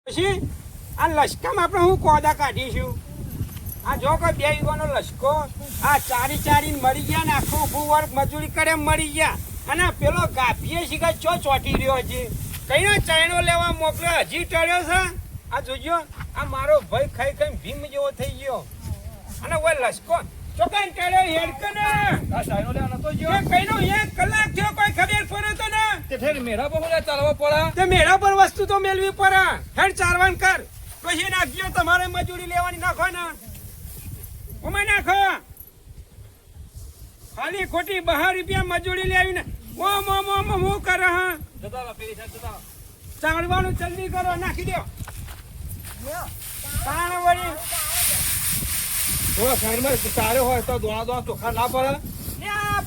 પછી આ લશ્કરમાં આપણે હું કોદા કાઢીશું. આ જો કોઈ 2 વીઘાનો લશ્કો આ ચારી મરી ગયા ને આખું ઊભું વર્ગ મજૂરી કરે મરી ગયા. અને પેલો ગાભીએ શીખા ચોટી રહ્યો છે. કઈનો ચાયણો લેવા મોકલ્યો હજી ટળ્યો છે. આ જોજો આ મારો ભાઈ ખાઈ ખાઈ ભીમ જેવો થઈ ગયો. અને ઓય લશ્કો ચોકાઈ ટળ્યો હેડકે ને આ ચાયણો લેવા નતો ગયો. કઈનો 1 કલાક થયો કોઈ ખબર પડે તો ને તે ફેર મેરા પર બોલે ચાલવા પડે. તે મેરા પર વસ્તુ તો મેળવી પડે. હેડ ચારવાન કર પછી નાખજો. તમારે મજૂરી લેવાની નાખો ને ઉમે નાખો. ખાલી ખોટી 12 રૂપિયા મજૂરી લેવી ને હું કરે. હા ચાળવાનું જલ્દી કરો નાખી દો. તાણ વળી સારો હોય તો દોણા ચોખા ના પડે.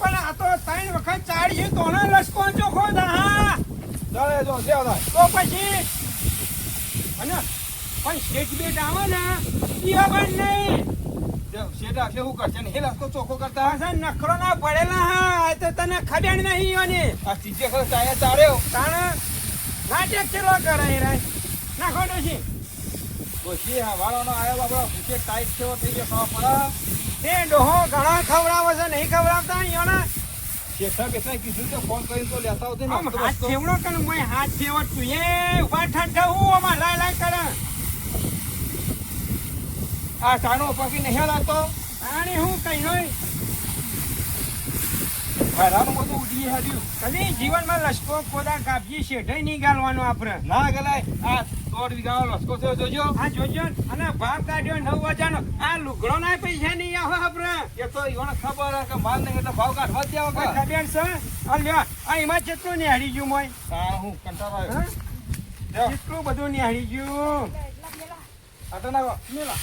પણ આ તો 3 વખત ચાળી દોણા લસકો ચોખ્ખો હા તો પછી અને પણ શેઠ બેટ આવે ને એ ખબર નહીં. શેઠ આટલે હું કરશે ને એ રસ્તો ચોખ્ખો કરતા હશે. નખરો ના પડેલા હા તો તને ખબર નહીં અને આ સીધે ખરો ચાયા ચાર્યો તાણ નાટક ચેલો કરે નાખો ડોશી. ડોશી હવાળાનો આવ્યો બાબા ભૂખે ટાઈટ થયો થઈ ગયો ખાવા પડે. તે ડોહો ઘણા ખવડાવે છે નહીં ખવડાવતા અહીંયાના. શેઠા બેઠા કીધું તો ફોન કરીને તો લેતા આવતો ને હાથ ફેવડો કે મેં હાથ ફેવડ તું એ ઉભા ઠંડા હું આમાં લાય કરે. આ ચાણો પકી નહીં લાગતો આને હું કઈ હોય રાનું બધું ઉડી હાડ્યું. કદી જીવનમાં લશ્કો કોદા કાપજી શેઠાઈ નહીં ગાલવાનો આપણે ના ગલાય. આ 1.5 વીઘાનો લશ્કો થયો જોજો. આ જોજો અને ભાવ કાઢ્યો 9,000 નો. આ લુગડો ના પૈસા નહીં આવે આપણે. એ તો ઈવોને ખબર કે માલ નહીં એટલે ભાવ કાઢવા જ દેવા ખબર છે. આ લ્યો આ એમાં કેટલું નિહાળી ગયું મોય. હા હું કંટાળો આવ્યો. કેટલું બધું નિહાળી ગયું. આ તો ના મેલા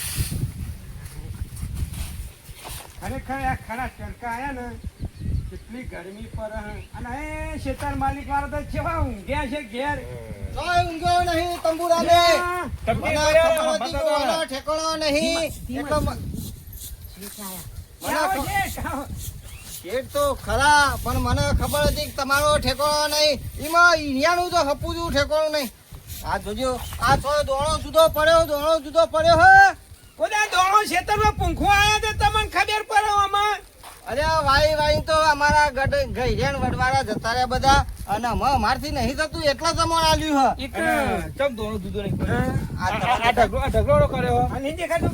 ખરેખર આ ખરા ચરકા આયા ને કેટલી ગરમી પર. અને એ શેતાર માલિક વાળો તો કેવા ઊંઘ્યા છે ઘેર. ઊંઘ્યો નહીં તંબુરાને ઠેકાણો નહીં. શેઠ તો ખરા પણ મને ખબર હતી કે તમારો ઠેકાણો નહીં. એમાં ઈયાનું તો હપુજું ઠેકાણું નહીં. આ જોજો આ તો દોણો જુદો પડ્યો હે. કોદા દોણો ખેતરમાં પૂંખો આયા તો તમને ખબર પડે આમાં. અરે વાઈ તો અમારા ગઈરેણ વડવાળા જતા રહ્યા બધા. અને અમારથી નહીં થતું એટલા જમણ આલ્યું હે. ચમ દોણો જુદો નહીં આ ઢગલો કર્યો આ નહીં દેખાતું.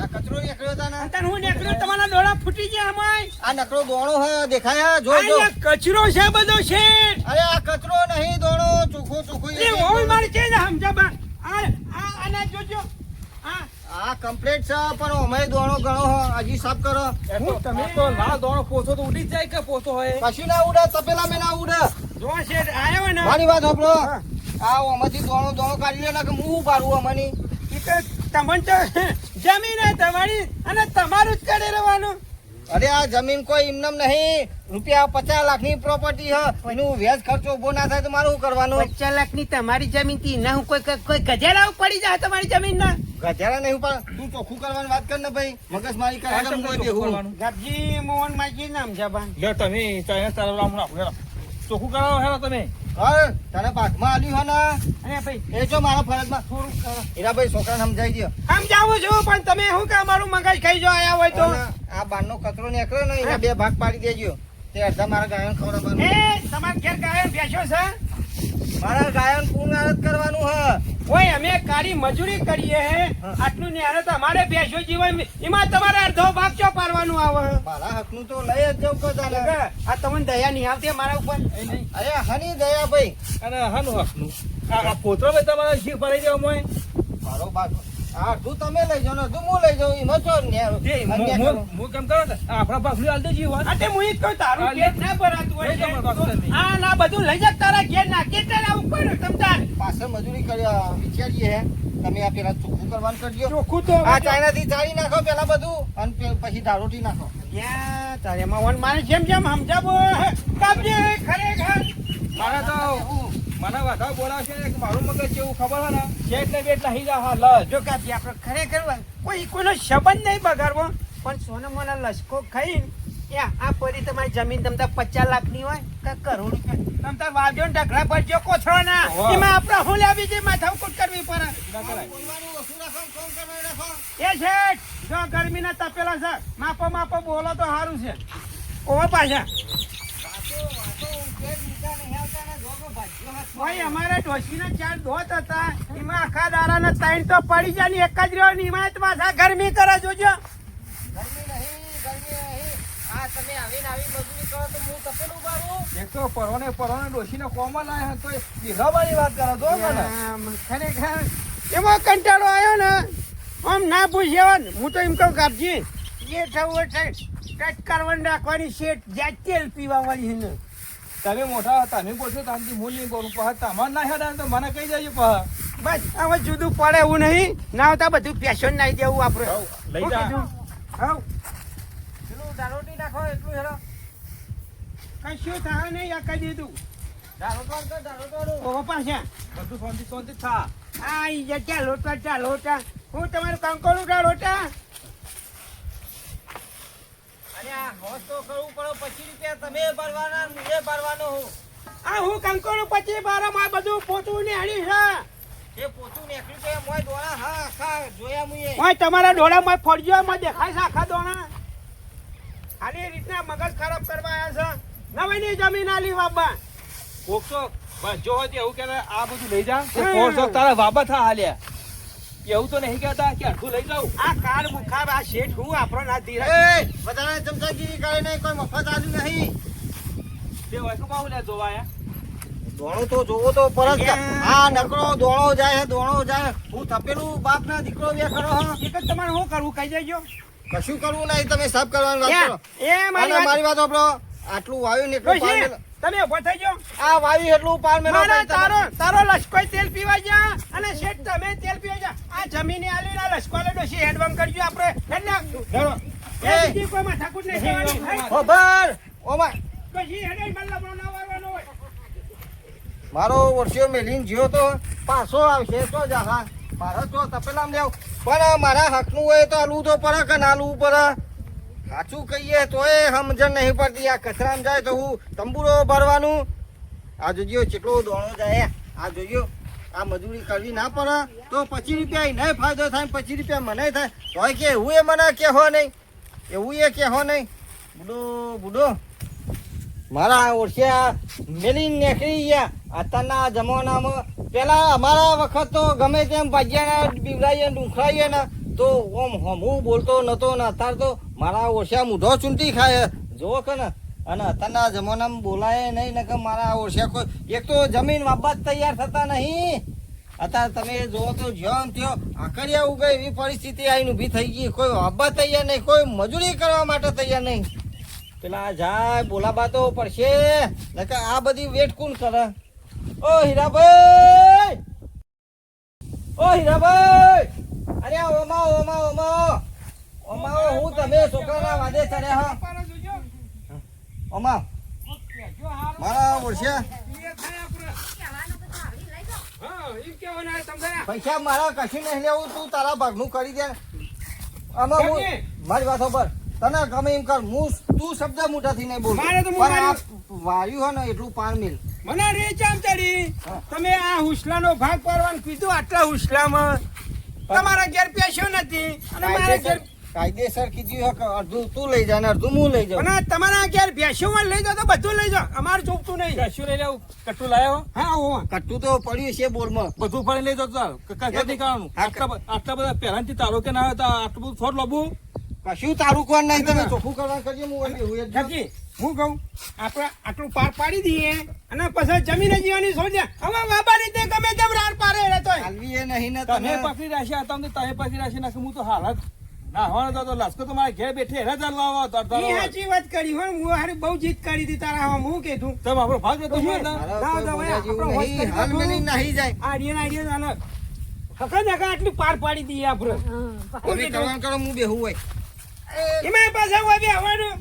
આ કચરો નીકળ્યો હતા ને તને હું નીકળ્યો તમારા દોડા ફૂટી ગયા અમાય. આ નકરો દોણો હે દેખાય જો કચરો છે બધો છે. અરે આ કચરો નહીં દોણો ચોખ્ખું એ ઓય મારી છે ને સમજા બા. આ આના જોજો આ કમ્પ્લીટ છે પણ અમે દોણો ગણો હજી સાફ કરો. તમે તો ના દોણો પોછો તો ઉડી જાય કે પોછો હોય કશું ના ઉડે તપેલા મેં ના ઉડે. જો શેઠ આયો ને મારી વાત સાંભળો. આ ઓમાંથી દોણો કાઢી લે ને કે હું પાડું અમાની. તમને તો જમીન તમારી અને તમારું જ કરે રહેવાનું. અરે આ જમીન કોઈ એમનેમ નહીં. રૂપિયા 50 લાખની પ્રોપર્ટી હ. એનું વ્યાજ ખર્ચો ઉભો ના થાય તો મારું શું કરવાનું? 50 લાખની તમારી જમીન થી ના હું કોઈ ગજેરા પડી જાય તમારી જમીન ના. ગધેડા નહીં પણ તું ચોખ્ખું કરવાની વાત કર ને ભાઈ. મગજ મારી કરે ગાબજી મોહન માજી નામ છે બા. તમે ચોખ્ખું કરાવો હેલો તમે. તને પાકમાં આલ્યું હે ને અરે ભાઈ એ જો મારા ફરજમાં થોડું એના ભાઈ છોકરાને સમજાવી દો. સમજાવું છું પણ તમે શું કે અમારું મગજ ખાઈ જો આયા હોય તો. આ બારનો કચરો નીકળ્યો ને એના 2 ભાગ પાડી દેજો. તે અડધા મારા ગાયન ખવડાવવાનું. એ તમારા ઘેર ગાયન બેસ્યો છે. મારા ગાયન પૂર્ણ આરત કરવાનું હે. ઓય અમે કાળી મજૂરી કરીએ હે આટલું ને અરે તમારે બેસ્યો જીવન એમાં તમારે અડધો ભાગ ચો પાડવાનું આવે. મારા હકનું તો લઈ જ જવું પડે. આ તમને દયા નહીં આવતી મારા ઉપર. અરે હની દયા ભાઈ. અને હાનું હકનું આ પોતરો ભાઈ તમારા જીવ ભરાઈ દેવા મોય. મારો ભાગ હા તું તમે લઈ જાઓ ને તું હું લઈ જાઉં એમાં ચો હું કેમ કરો ને આપણા ભાગલું હાલ દેજી વાત. અતે હું ઈ કહું તારું ઘેર ના ભરાતું હોય. આ ના બધું લઈ જા તારા ઘેર નાખી તારા ઉપર તમતાર પાછળ મજૂરી કરી વિચારીએ હે. તમે આ પેલા ચોખ્ખું કરવાનું કરજો. ચોખ્ખું તો આ ચાઇનાથી ચાળી નાખો પેલા બધું અને પછી દારૂટી નાખો. યા તારે માં વન મારે જેમ સમજાવો કાપજે ખરેખર. મારા તો મને વધારે બોલાવશે કે મારું મગજ જેવું ખબર હે ને શેઠ ને બેટ નહીં જા હા લ જો કાપી આપણે ખરેખર કોઈનો સંબંધ નહીં બગાડવો પણ સોનો મને લસકો ખાઈને આ પરી તમારી જમીન તમતા 50 લાખની હોય કે કરોડ રૂપિયા તમ તાર વાજો ને ઢગલા પડજો કોથળો ના ઓહો. એમાં આપણે હું લાવી છે માથા કૂટ કરવી પડે ના કરાય. બોલવાનું ઓછું રાખો, કોમ કરવાનું રાખો. એ શેઠ જો ગરમીના તપેલા છે માપો માપો બોલો તો સારું છે ઓવા પાછા વાતો પેટ ઊંચા નહીં આવતા ને જોગો ભાગ્યો હાથ ભાઈ અમારે ડોશીના 4 દોત હતા એમાં આખા દાડાના 3 તો પડી જાય ને એક જ રહ્યો ને એમાં જ પાછા ગરમી કરે જોજો ગરમી નહીં. આ તમે આવીને આવી મજૂરી કરો તો હું તપેલું ઉગાડું. એક તો પરોને ડોશીને કોમમાં લાયા તો દીઘાવાળી વાત કરો તો મને. આમ ખરેખર એવો કંટાળો આવ્યો ને આમ ના પૂછ્યો ને હું તો એમ કહું કાપજી જે થવું છે કટ કરવાની રાખવાની શેઠ જ્યાં તેલ પીવા વાળી છે ને તમે મોટા તમે બોલશો તાનથી હું નહીં બોલું પહ તમારે ના હેડા તો મને કહી દેજો પહ. બસ હવે જુદું પડે એવું નહીં ના હોતા બધું પેશન નાઈ દેવું આપણે હઉ, લઈ શું જા. કીધું? હઉ, પેલું દારોટી નાખો એટલું હેરો. કશું થાય નહીં આ કહી દીધું દારોટવાનું તો દારોટવાનું. ઓહો પાછા બધું શાંતિ શાંતિ થા. આ ઈ જે ચાલ લોટા હું તમારું કંકોડું કા લોટા અને આ હોશ તો કરવું પડે. 25 રૂપિયા તમે ભરવાના ને હું ભરવાનો હું. આ હું કંકોડું પછી બારામાં બધું પોતું ને હળી છે એ પોતું નીકળ્યું કે મોય દોડા હા આખા જોયા મુએ. ઓય તમારા ડોળામાં ફરજો એમાં દેખાય છે આખા દોણા આની રીતના મગજ ખરાબ કરવા આવ્યા છે નવીની જમીન આલી બાબા કોકસો જો હોય તો એવું કે આ બધું લઈ જા હા. 400 તારા વાબા થા હાલ્યા એવું તો નહીં કહેતા કે અડધું લઈ જાઉં. આ કાર મુખાર આ શેઠ હું આપણો ના ધીરજ એ બધાને ચમચાગીરી કરે નહીં, કોઈ મફત આલ્યું નહીં. તે વૈકું પાઉં લે જોવા આયા. દોણો તો જોવો તો પરત છે. આ નકરો દોણો જાય દોણો જાય. હું તપેલું બાપ ના દીકરો બે ખરો હા. એક જ તમારે શું કરવું કહી દેજો કશું કરવું નહીં, તમે સાફ કરવાની વાત કરો. એ મારી અને વાત મારી વાત સાંભળો. આટલું વાવ્યું ને એટલું પાર ડોશી, મેલો. તમે ઉભો થઈ જાઓ આ વાવ્યું એટલું પાર મેલો મારા ભાઈ તમે. તારો લશ્કોય તેલ પીવા જા અને શેઠ તમે તેલ પીવા જા આ જમીને આલી ના લશ્કોલે ડોશી હેડવામ કરજો આપણે હેડ નાખશું ધરો. એ બીજી કોઈ માથાકૂટ નહીં કહેવાની. હે? ખબર ઓમાં ડોશી હેડે મતલબ ના વારવાનો હોય મારો વર્ષો મેલીને જ્યો તો પાછો આવશે તો જા. મારો તો તપેલામ લેવ પણ મારા હકનું હોય તો આલવું તો પડે કે ના આલવું પડે. સાચું કહીએ તોય સમજણ નહીં પડતી. આ કચરામાં જાય તો હું તંબુરો ભરવાનું. આ જોજો કેટલો દોણો જાય. આ જોજો આ મજૂરી કરવી ના પડે તો 25 રૂપિયા એને ફાયદો થાય 25 રૂપિયા મને થાય તોય કે એવું એ મને કહેવો નહીં, એવું એ કહેવો નહીં. બુડો મારા ઓળખ્યા મેલીને નીકળી ગયા. અત્યારના જમાનામાં પેલા અમારા વખત તો ગમે તેમ ભાગ્યાના બીવડાઈએ ડુંખરાઈએ ને તો ઓમ હમું બોલતો નતો ને અત્યારે તો મારા ઓળખ્યા મૂઢો ચૂંટી ખાય જોવો કે ને. અને અત્યારના જમાનામાં બોલાય નહીં ને કે મારા ઓળખ્યા કોઈ એક તો જમીન વાપવા જ તૈયાર થતા નહીં. અત્યારે તમે જોવો તો જ્યાં થયો આકડિયા ઉગે એવી પરિસ્થિતિ આવીને ઊભી થઈ ગઈ. કોઈ વાપવા તૈયાર નહીં, કોઈ મજૂરી કરવા માટે તૈયાર નહીં. પેલા જાય બોલાબા તો પડશે નકર આ બધી વેટ કોણ કરે. ઓ હીરાભાઈ, ઓ હીરાભાઈ, અરે ઓમા હું તમે છોકરાના વાદે ચડ્યા હા. પાડો જોજો ઓમા જો હારું મારા ઓળખ્યા એ થાય આપણે હા એમ કેવું ના તમને પૈસા મારા કશું નહીં લેવું. તું તારા ભાગનું કરી દે. આમાં હું કેમ? મારી વાત ખબર તને ગમે એમ કર. હું તું શબ્દ મોટાથી નહીં બોલું મારે તો હું પણ આ મારી- વાયુ હોય ને એટલું પાર મિલ. મને રે ચામ ચડી તમે આ હુસલાનો ભાગ પાડવાનું કીધું આટલા હુસલામાં તમારા ઘેર પેશો નથી અને મારા ઘેર કાયદેસર કીધું હોય કે અડધું તું લઈ જા ને અડધું હું લઈ જાઉં. અને તમારા ઘેર ભેંસોમાં લઈ જાઓ તો બધું લઈ જાઓ અમારે જોગતું નહીં કશું લઈ લેવું કટ્ટું લાયો હા હું કટ્ટું તો પડ્યું છે બોરમાં. બધું ફરી લઈ જાવ કઈ કારણું આટલા બધા પહેલાથી તારો કે ના હોય તો આટલું બધું થોડ લોબું કશું તારું કોણ નહીં. તમે ચોખ્ખું કરવા કરજો. હું વળી બેહું જ છું. નથી હું કહું આપણે આટલું પાર પાડી દઈએ અને પછી જમીને જીવાની સોજ્યા હવે બાબા રીતે ગમે તેમ રાર પારે રહેતો હાલવી એ નહીં ને તમે તમે. પકડી રાખ્યા તમે પકડી રાખ્યા નાખે હું તો હાલત ના હોય તો લાસ્કો તો મારા ઘેર બેઠે હેરા ચાલ લાવો એ સાચી વાત કરી હોય હું હારી બહુ જીત કરી હતી તારા હવા હું કીધું તમે આપણો ભાગ નતો મારા ના, કોઈ ના, બોલ્યા જેવું આપણો નહીં. હોશ હાલ કરી મેલી નહીં જાય. આડિયા અલગ હકા જગા આટલી પાર પાડી દઈએ આપણે હવે કરવાનું કરો. હું બેહું હોય. એમાં પાછા હોય બે હવાનું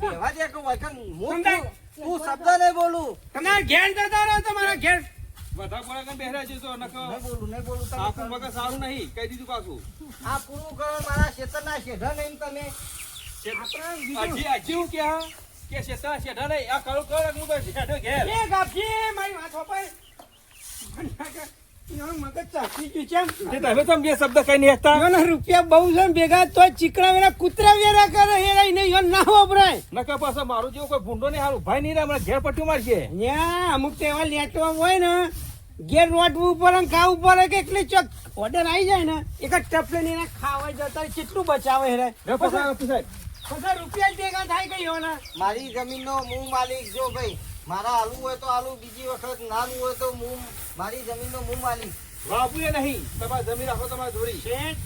બેહવા દે કે વાયકન. હું સમજાય? તું શબ્દ નહીં બોલું. તમારા ઘેર જતા રહો તમારા ઘેર બધા કોળા કઈ બેહરા છે તો નકો નહીં બોલું તમે આખું મગજ સારું નહીં કહી દીધું પાછું આ પૂરું કરો. મારા ખેતરના શેઢા નહીં તમે. હજી હું ક્યાં કે શેઠા શેઠા નહીં, આ કરું કર હું તો શેઠો ઘેર. એ ગાભજી મારી વાત હોપાય એનું મગજ ચાકી ગયું છે તે તમે તમે બે શબ્દ કઈ નહીં હકતા. એના રૂપિયા બહુ છે ને ભેગા તો ચીકણા વેરા કૂતરા વેરા કરે એ નહીં એનો ના વપરાય નકર પાછો મારું જેવું કોઈ ભૂંડો નહીં હારું ભાઈ નહીં રે હમણાં ઘેર પટ્ટી મારશે. ન્યા અમુક તહેવાર લેટવા હોય ને ઘેર રોટવું ઉપર ને ખાવું પડે કે એટલી ચોક ઓર્ડર આવી જાય ને એક જ ટપલે ને એને ખાવા જતા કેટલું બચાવે હેરે રે પસાર તું સાહેબ. પછી રૂપિયા જ ભેગા થાય ગયો ને મારી જમીનનો હું માલિક જો ભાઈ મારા આલુ હોય તો આલુ બીજી વખત ના આલુ હોય તો હું મારી જમીનનો હું માલિક બાપુ એ નહીં, તમારે જમીન રાખો તમારી જોડી. શેઠ,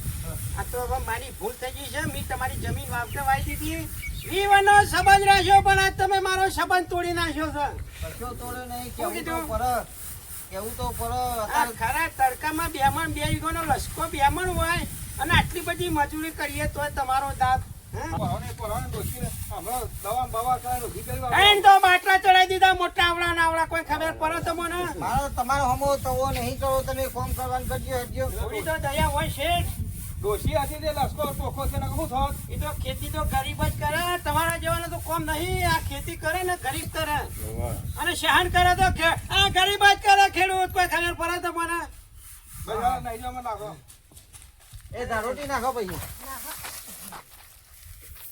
આ તો હવે મારી ભૂલ થઈ ગઈ છે મેં તમારી જમીન વાવતે વાવી દીધી વિવાનો સંબંધ રાખ્યો પણ આજ તમે મારો સંબંધ તોડી નાખ્યો છે કશો તોડ્યો નહીં શું કેવું તો કીધું? પર કેવું તો પર આ ખરા તડકામાં બેમણ બે વીઘાનો લસકો બેમણ હોય અને આટલી બધી મજૂરી કરીએ તોય તમારો દાંત પરાણે ડોશીને હમણાં દવા બવા કરાવીને ઊભી કરી વાળો. એને તો બાટલા ચડાવી દીધા મોટા આવડા નાવડા કોઈ ખબર પડે તમને મારો તમારો હમો તવો નહીં કરો તમે કોમ કરવાનું કરજો હટજો થોડી તો દયા હોય શેઠ ડોશી હતી તે લસકો ચોખ્ખો છે ને શું થોત? એ તો ખેતી તો ગરીબ જ કરે તમારા જેવાને તો કોમ નહીં આ ખેતી કરે ને ગરીબ કરે અને સહન કરે તો આ ગરીબ જ કરે ખેડૂત કોઈ ખબર પડે તમને ભાઈ હાલો, નહીં જાઓ, મને નાખો. એ ધારોટી નાખો પછી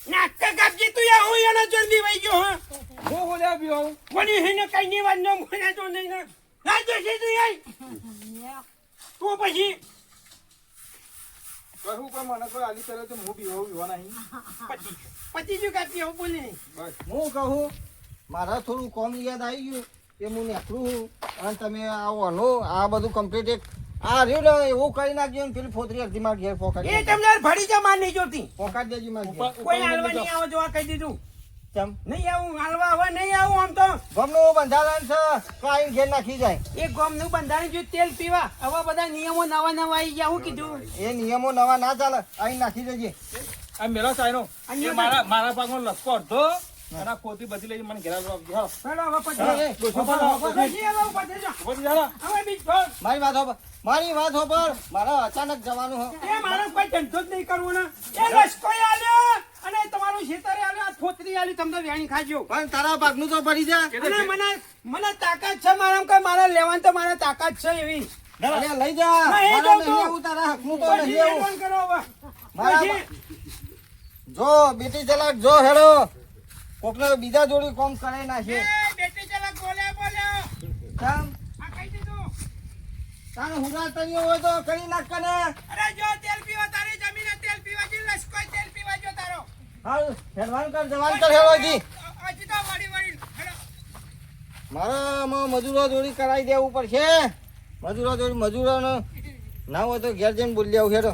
નાટક કાપજી તું યા હું એના જલ્દી વઈ ગયો હા હું બોલ્યા બી હોઉં. કોની હેને કઈ ની વાત નો મને તો નહીં ના ના જશે તું આઈ તું પછી કહું કોઈ મને કોઈ આલી કરે તો હું બી હોઉં વિવાહ નહીં. પછી શું કાપી હું બોલી નહીં બસ. હું કહું મારા થોડું કોમ યાદ આવી ગયું કે હું નીકળું અને તમે આવો નો આ બધું કમ્પ્લીટ એક આ રહ્યું ને એવું કરી નાખજો ને પેલી ફોતરી અડધી માર ઘેર એ પોકાડી તમને ભડી જા માર નહીં જોતી પોકાડી દેજી માર ઘેર ઉપર- કોઈ ઉપર હાલવા લઈ નહીં જાઓ. આવો જોવા કહી દીધું ચમ નહીં આવું હાલવા હવે નહીં આવું આમ તો ગમનું બંધારણ છે કાઈ ઘેર નાખી જાય એ ગોમનું બંધારણ જો તેલ પીવા હવે બધા નિયમો નવા નવા આવી ગયા હું કીધું એ નિયમો નવા ના ચાલે અહીં નાખી દેજે આ મેલો સાયનો. અને એ મારા પાકમાં લસકો અડધો અને આ પોતી બધી લઈ મને ઘેર આવજો. હાલો. હેડો હવે પછી હા, ડોશી ઉપર આવો, ડોશી. પછી હવે પછી જા. ઉપર જાઓ. હવે બીજ પર મારી વાત પર મારા અચાનક જવાનું હો એ મારે કોઈ ધંધો જ નહીં કરવો ને એ રસકો આલ્યો અને તમારું ખેતરે આલ્યો આ ફોતરી આલી તમને વેણી ખાજો પણ તારા ભાગનું તો ભરી જા અને મને તાકાત છે મારા કે મારે લેવાની તો મારે તાકાત છે એવી અરે લઈ જા ના, એ મારા તો નહીં આવું તારા હકનું તો પછી નહીં આવું હેરાન કરો હવે મારા પછી જો બેટી ચલાક જો હેડો કોકને બીજા જોડી કોમ કરાઈ નાખે એ બેટી ચલા બોલ્યો કામ આ કહી દીધું તારે હુરા તરીઓ હોય તો કરી નાખ કને અરે જો તેલ પીવા તારી જમીને તેલ પીવા જી લસકો તેલ પીવા જો તારો હાલ હેડવાન કર જવાન કર હેડો જી હજી તો વળી હેડો મારા મજૂરો જોડી કરાવી દેવું પડશે મજૂરો જોડી મજૂરોને ના હોય તો ઘેર જઈને બોલી આવું હેડો